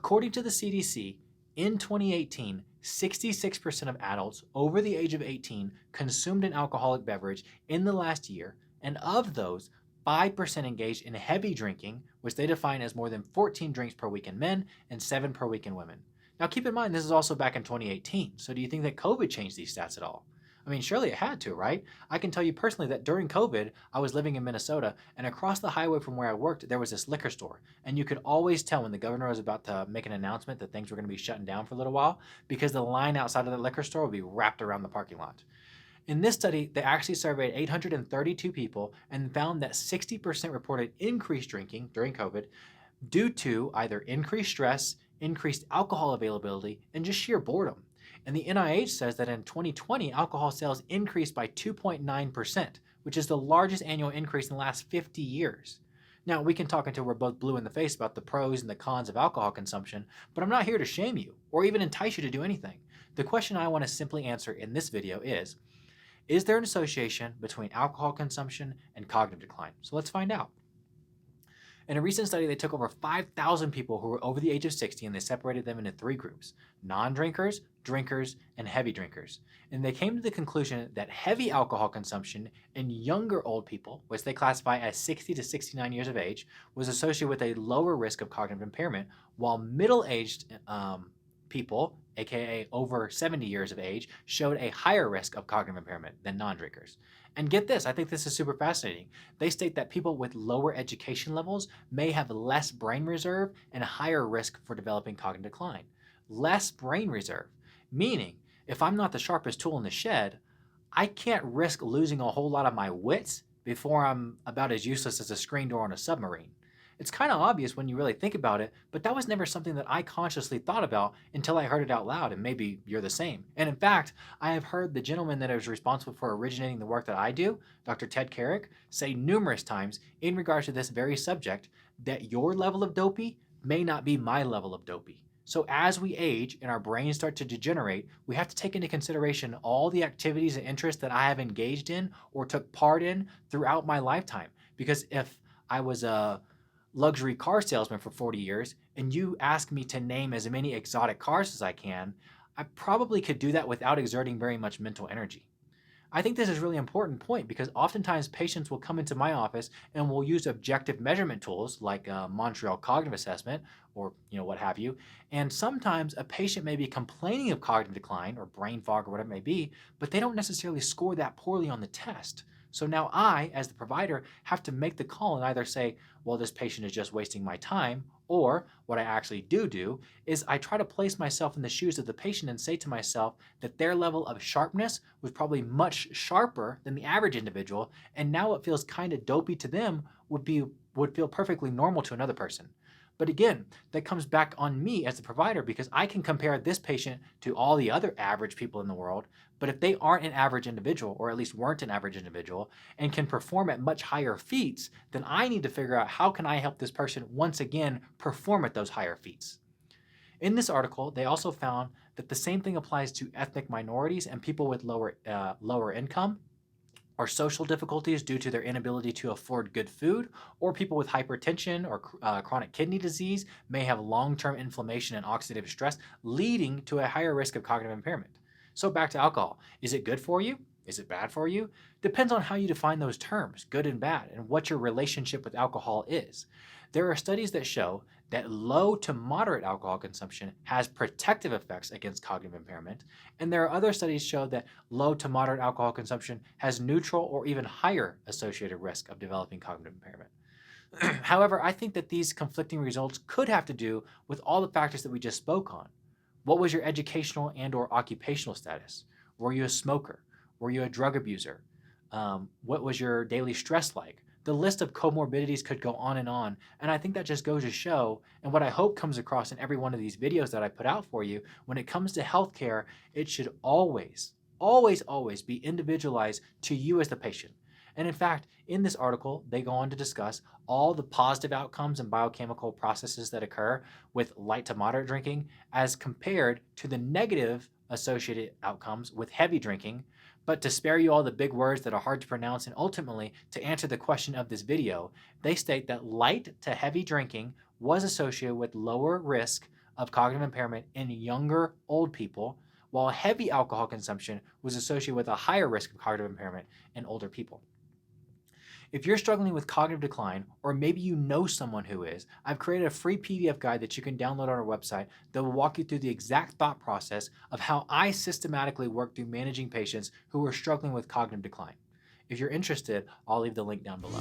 According to the CDC, in 2018, 66% of adults over the age of 18 consumed an alcoholic beverage in the last year, and of those, 5% engaged in heavy drinking, which they define as more than 14 drinks per week in men and 7 per week in women. Now keep in mind, this is also back in 2018, so do you think that COVID changed these stats at all? I mean, surely it had to, right? I can tell you personally that during COVID, I was living in Minnesota, and across the highway from where I worked, there was this liquor store. And you could always tell when the governor was about to make an announcement that things were going to be shutting down for a little while, because the line outside of the liquor store would be wrapped around the parking lot. In this study, they actually surveyed 832 people and found that 60% reported increased drinking during COVID due to either increased stress, increased alcohol availability, and just sheer boredom. And the NIH says that in 2020, alcohol sales increased by 2.9%, which is the largest annual increase in the last 50 years. Now, we can talk until we're both blue in the face about the pros and the cons of alcohol consumption, but I'm not here to shame you or even entice you to do anything. The question I want to simply answer in this video is there an association between alcohol consumption and cognitive decline? So let's find out. In a recent study, they took over 5,000 people who were over the age of 60 and they separated them into 3 groups: non-drinkers, drinkers, and heavy drinkers. And they came to the conclusion that heavy alcohol consumption in younger old people, which they classify as 60 to 69 years of age, was associated with a lower risk of cognitive impairment, while middle-aged people, aka over 70 years of age, showed a higher risk of cognitive impairment than non-drinkers. And get this, I think this is super fascinating. They state that people with lower education levels may have less brain reserve and a higher risk for developing cognitive decline. Less brain reserve, meaning if I'm not the sharpest tool in the shed, I can't risk losing a whole lot of my wits before I'm about as useless as a screen door on a submarine. It's kind of obvious when you really think about it, but that was never something that I consciously thought about until I heard it out loud, and maybe you're the same. And in fact, I have heard the gentleman that is responsible for originating the work that I do, Dr. Ted Carrick, say numerous times in regards to this very subject that your level of dopey may not be my level of dopey. So as we age and our brains start to degenerate, we have to take into consideration all the activities and interests that I have engaged in or took part in throughout my lifetime. Because if I was a luxury car salesman for 40 years and you ask me to name as many exotic cars as I can, I probably could do that without exerting very much mental energy. I think this is a really important point because oftentimes patients will come into my office and will use objective measurement tools like Montreal Cognitive Assessment or what have you. And sometimes a patient may be complaining of cognitive decline or brain fog or whatever it may be, but they don't necessarily score that poorly on the test. So now I, as the provider, have to make the call and either say, well, this patient is just wasting my time, or what I actually do is I try to place myself in the shoes of the patient and say to myself that their level of sharpness was probably much sharper than the average individual, and now what feels kind of dopey to them would feel perfectly normal to another person. But again, that comes back on me as the provider because I can compare this patient to all the other average people in the world, but if they aren't an average individual, or at least weren't an average individual, and can perform at much higher feats, then I need to figure out how can I help this person once again perform at those higher feats. In this article, they also found that the same thing applies to ethnic minorities and people with lower income, or social difficulties due to their inability to afford good food, or people with hypertension or chronic kidney disease may have long-term inflammation and oxidative stress, leading to a higher risk of cognitive impairment. So back to alcohol. Is it good for you? Is it bad for you? Depends on how you define those terms, good and bad, and what your relationship with alcohol is. There are studies that show that low to moderate alcohol consumption has protective effects against cognitive impairment, and there are other studies show that low to moderate alcohol consumption has neutral or even higher associated risk of developing cognitive impairment. However, I think that these conflicting results could have to do with all the factors that we just spoke on. What was your educational and or occupational status? Were you a smoker? Were you a drug abuser? What was your daily stress like? The list of comorbidities could go on, and I think that just goes to show, and what I hope comes across in every one of these videos that I put out for you, when it comes to healthcare, it should always be individualized to you as the patient. And in fact, in this article, they go on to discuss all the positive outcomes and biochemical processes that occur with light to moderate drinking as compared to the negative associated outcomes with heavy drinking. But to spare you all the big words that are hard to pronounce and ultimately to answer the question of this video, they state that light to heavy drinking was associated with lower risk of cognitive impairment in younger old people, while heavy alcohol consumption was associated with a higher risk of cognitive impairment in older people. If you're struggling with cognitive decline, or maybe you know someone who is, I've created a free PDF guide that you can download on our website that will walk you through the exact thought process of how I systematically work through managing patients who are struggling with cognitive decline. If you're interested, I'll leave the link down below.